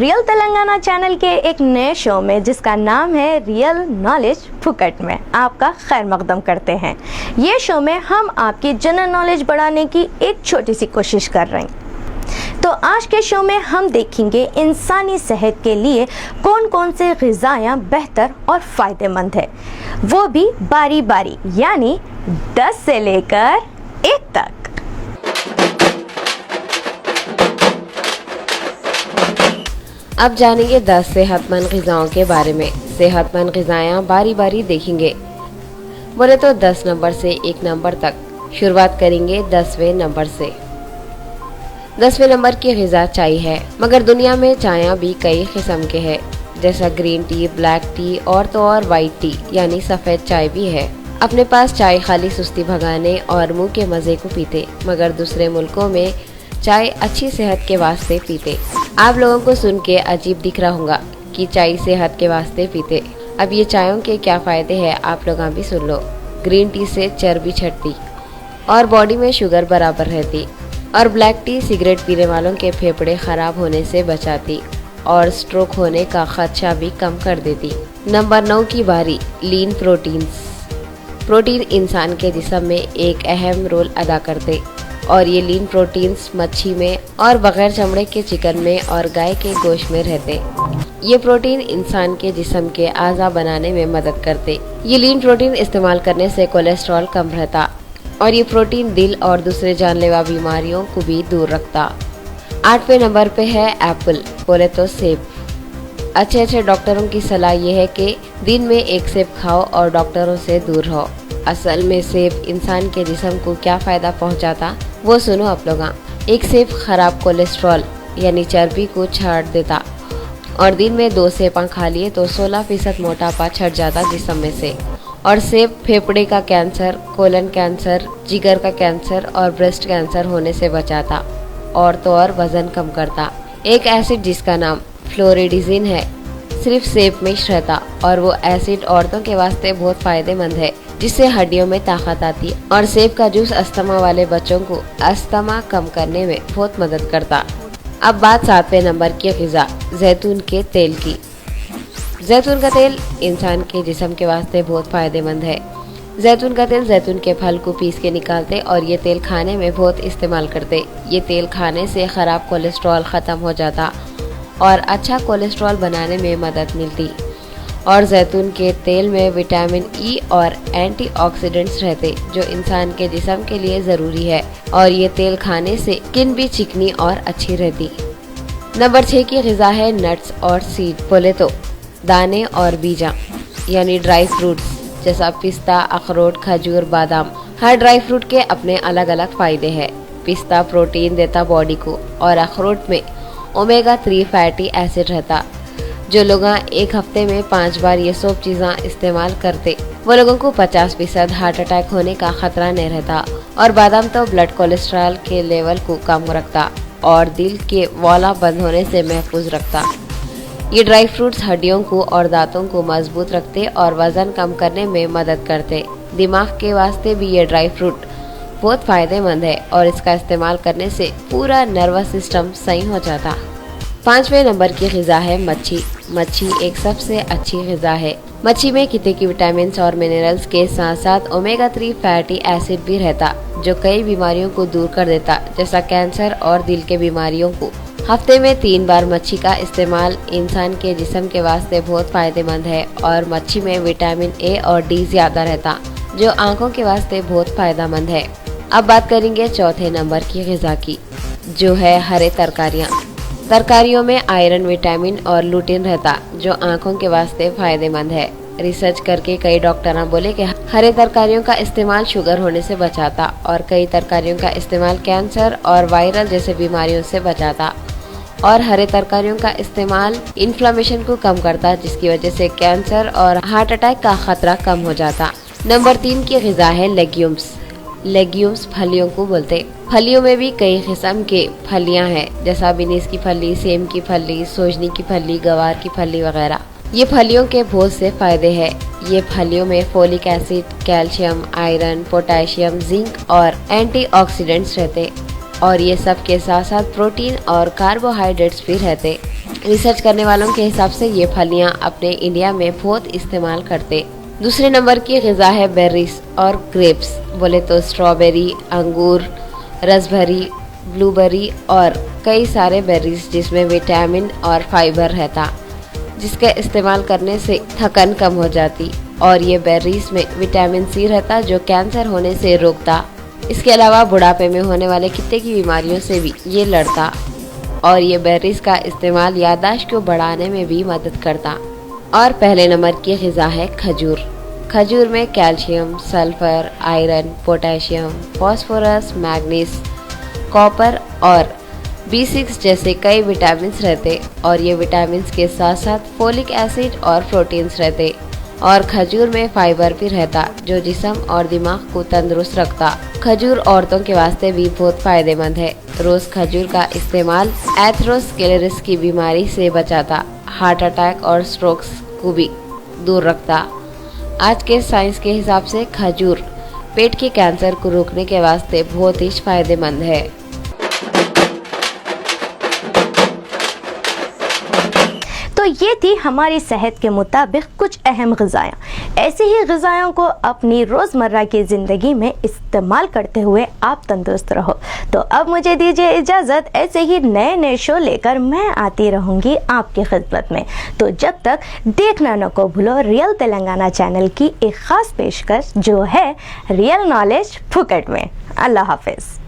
Real Telangana channel के एक नए शो में जिसका नाम है रियल नॉलेज फुकट में आपका खैर मकदम करते हैं। ये शो में हम आपकी जनरल नॉलेज बढ़ाने की एक छोटी सी कोशिश कर रहे हैं। तो आज के शो में हम देखेंगे इंसानी सेहत के लिए कौन कौन से ग़िज़ाएँ बेहतर और फ़ायदेमंद है, वो भी बारी बारी, यानी 10 से लेकर 1 तक। अब जानेंगे 10 सेहतमंद ग़िज़ाओं के बारे में। सेहतमंद ग़िज़ाएँ बारी बारी देखेंगे। बोले तो 10 नंबर से 1 नंबर तक। शुरुआत करेंगे 10वें नंबर से। 10वें नंबर की ग़िज़ा चाय है, मगर दुनिया में चाय भी कई किस्म के हैं, जैसा ग्रीन टी, ब्लैक टी और तो और वाइट टी यानी सफ़ेद चाय भी है। अपने पास चाय खाली सुस्ती भगाने और मुंह के मज़े को पीते, मगर दूसरे मुल्कों में चाय अच्छी सेहत के वास्ते पीते। आप लोगों को सुन के अजीब दिख रहा होगा कि चाय सेहत के वास्ते पीते। अब ये चायों के क्या फ़ायदे हैं आप लोग भी सुन लो। ग्रीन टी से चर्बी छटती और बॉडी में शुगर बराबर रहती, और ब्लैक टी सिगरेट पीने वालों के फेफड़े ख़राब होने से बचाती और स्ट्रोक होने का खदशा भी कम कर देती। नंबर 9 की बारी। लीन प्रोटीन्स। प्रोटीन इंसान के जिस्म में एक अहम रोल अदा करते, और ये लीन प्रोटीन्स मच्छी में और बगैर चमड़े के चिकन में और गाय के गोश्त में रहते। ये प्रोटीन इंसान के जिस्म के आज़ा बनाने में मदद करते। ये लीन प्रोटीन इस्तेमाल करने से कोलेस्ट्रॉल कम रहता, और ये प्रोटीन दिल और दूसरे जानलेवा बीमारियों को भी दूर रखता। 8वें नंबर पे है एप्पल, बोले तो सेब। अच्छे डॉक्टरों की सलाह ये है कि दिन में 1 सेब खाओ और डॉक्टरों से दूर रहो। असल में सेब इंसान के जिस्म को क्या फ़ायदा पहुंचाता वो सुनो आप लोग। 1 सेब खराब कोलेस्ट्रॉल यानी चर्बी को छाड़ देता, और दिन में 2 सेब खा लिए तो 16% मोटापा छट जाता जिस्म में से। और सेब फेफड़े का कैंसर, कोलन कैंसर, जिगर का कैंसर और ब्रेस्ट कैंसर होने से बचाता, और तो और वजन कम करता। एक एसिड जिसका नाम फ्लोरिडीजिन है सिर्फ सेब में रहता, और वो एसिड औरतों के वास्ते बहुत फ़ायदेमंद है, जिससे हड्डियों में ताकत आती। और सेब का जूस अस्थमा वाले बच्चों को अस्थमा कम करने में बहुत मदद करता। अब बात 7वें नंबर की ग़िज़ा जैतून के तेल की। जैतून का तेल इंसान के जिस्म के वास्ते बहुत फ़ायदेमंद है। जैतून का तेल जैतून के फल को पीस के निकालते और ये तेल खाने में बहुत इस्तेमाल करते। ये तेल खाने से ख़राब कोलेस्ट्रॉल ख़त्म हो जाता और अच्छा कोलेस्ट्रॉल बनाने में मदद मिलती। और जैतून के तेल में विटामिन ई और एंटीऑक्सीडेंट्स रहते, जो इंसान के जिस्म के लिए ज़रूरी है, और ये तेल खाने से स्किन भी चिकनी और अच्छी रहती। नंबर 6 की ग़िज़ा है नट्स और सीड, बोले तो दाने और बीजा यानी ड्राई फ्रूट्स, जैसा पिस्ता, अखरोट, खजूर, बादाम। हर ड्राई फ्रूट के अपने अलग अलग फ़ायदे हैं। पिस्ता प्रोटीन देता बॉडी को, और अखरोट में ओमेगा 3 फैटी एसिड रहता। जो लोग 1 हफ्ते में 5 बार ये सब चीज़ें इस्तेमाल करते, वो लोगों को 50% हार्ट अटैक होने का खतरा नहीं रहता। और बादाम तो ब्लड कोलेस्ट्रॉल के लेवल को कम रखता और दिल के वाला बंद होने से महफूज रखता। ये ड्राई फ्रूट्स हड्डियों को और दांतों को मजबूत रखते और वजन कम करने में मदद करते। दिमाग के वास्ते भी ये ड्राई फ्रूट बहुत फ़ायदेमंद है, और इसका इस्तेमाल करने से पूरा नर्वस सिस्टम सही हो जाता। 5वें नंबर की ग़िज़ा है मच्छी। मच्छी एक सबसे अच्छी ग़िज़ा है। मच्छी में कितने की विटामिन और मिनरल्स के साथ साथ ओमेगा 3 फैटी एसिड भी रहता, जो कई बीमारियों को दूर कर देता, जैसा कैंसर और दिल के बीमारियों को। हफ्ते में 3 बार मच्छी का इस्तेमाल इंसान के जिस्म के वास्ते बहुत फ़ायदेमंद है, और मच्छी में विटामिन ए और डी ज़्यादा रहता, जो आँखों के वास्ते बहुत फ़ायदेमंद है। अब बात करेंगे 4थे नंबर की ग़िज़ा की, जो है हरे तरकारियाँ। तरकारियों में आयरन, विटामिन और लूटिन रहता, जो आँखों के वास्ते फ़ायदेमंद है। रिसर्च करके कई डॉक्टर बोले कि हरे तरकारियों का इस्तेमाल शुगर होने से बचाता, और कई तरकारियों का इस्तेमाल कैंसर और वायरल जैसे बीमारियों से बचाता। और हरे तरकारियों का इस्तेमाल इन्फ्लेमेशन को कम करता, जिसकी वजह से कैंसर और हार्ट अटैक का खतरा कम हो जाता। नंबर 3 की ग़िज़ा है लेग्यूम्स। लेग्यूम्स फलियों को बोलते। फलियों में भी कई किस्म के फलियां हैं, जैसा बीन्स की फली, सेम की फली, सोजनी की फली, गवार की फली वगैरह। ये फलियों के बहुत से फायदे हैं। ये फलियों में folic acid, calcium, iron, potassium, zinc और एंटीऑक्सीडेंट्स रहते, और ये सब के साथ साथ प्रोटीन और कार्बोहाइड्रेट्स भी रहते। रिसर्च करने वालों के हिसाब से ये फलियां अपने इंडिया में बहुत इस्तेमाल करते। दूसरे नंबर की ग़िज़ा है बेरीज और ग्रेप्स। बोले तो स्ट्रॉबेरी, अंगूर, रसभरी, ब्लूबेरी और कई सारे बेरीज जिसमें विटामिन और फाइबर रहता, जिसका इस्तेमाल करने से थकन कम हो जाती। और ये बेरीज में विटामिन सी रहता जो कैंसर होने से रोकता। इसके अलावा बुढ़ापे में होने वाले कितने की बीमारियों से भी ये लड़ता। और ये बेरीज का इस्तेमाल याददाश्त को बढ़ाने में भी मदद करता। और पहले नंबर की ग़िज़ा है खजूर। खजूर में calcium, sulphur, iron, potassium, phosphorus, manganese, copper और B6 जैसे कई विटामिन रहते। और ये विटामिन के साथ साथ फोलिक एसिड और प्रोटीन्स रहते। और खजूर में फाइबर भी रहता जो जिस्म और दिमाग को तंदुरुस्त रखता। खजूर औरतों के वास्ते भी बहुत फायदेमंद है। रोज खजूर का इस्तेमाल एथेरोस्क्लेरोसिस की बीमारी से बचाता, हार्ट अटैक और स्ट्रोक्स को भी दूर रखता। आज के साइंस के हिसाब से खजूर पेट के कैंसर को रोकने के वास्ते बहुत ही फायदेमंद है। तो ये थी हमारी सेहत के मुताबिक कुछ अहम ग़िज़ाएँ। ऐसी ही ग़िज़ाओं को अपनी रोज़मर्रा की ज़िंदगी में इस्तेमाल करते हुए आप तंदुरुस्त रहो। तो अब मुझे दीजिए इजाज़त, ऐसे ही नए नए शो लेकर मैं आती रहूँगी आपकी खिदमत में। तो जब तक देखना न को भूलो रियल तेलंगाना चैनल की एक ख़ास पेशकश जो है रियल नॉलेज फुकट में। अल्लाह हाफ़िज़।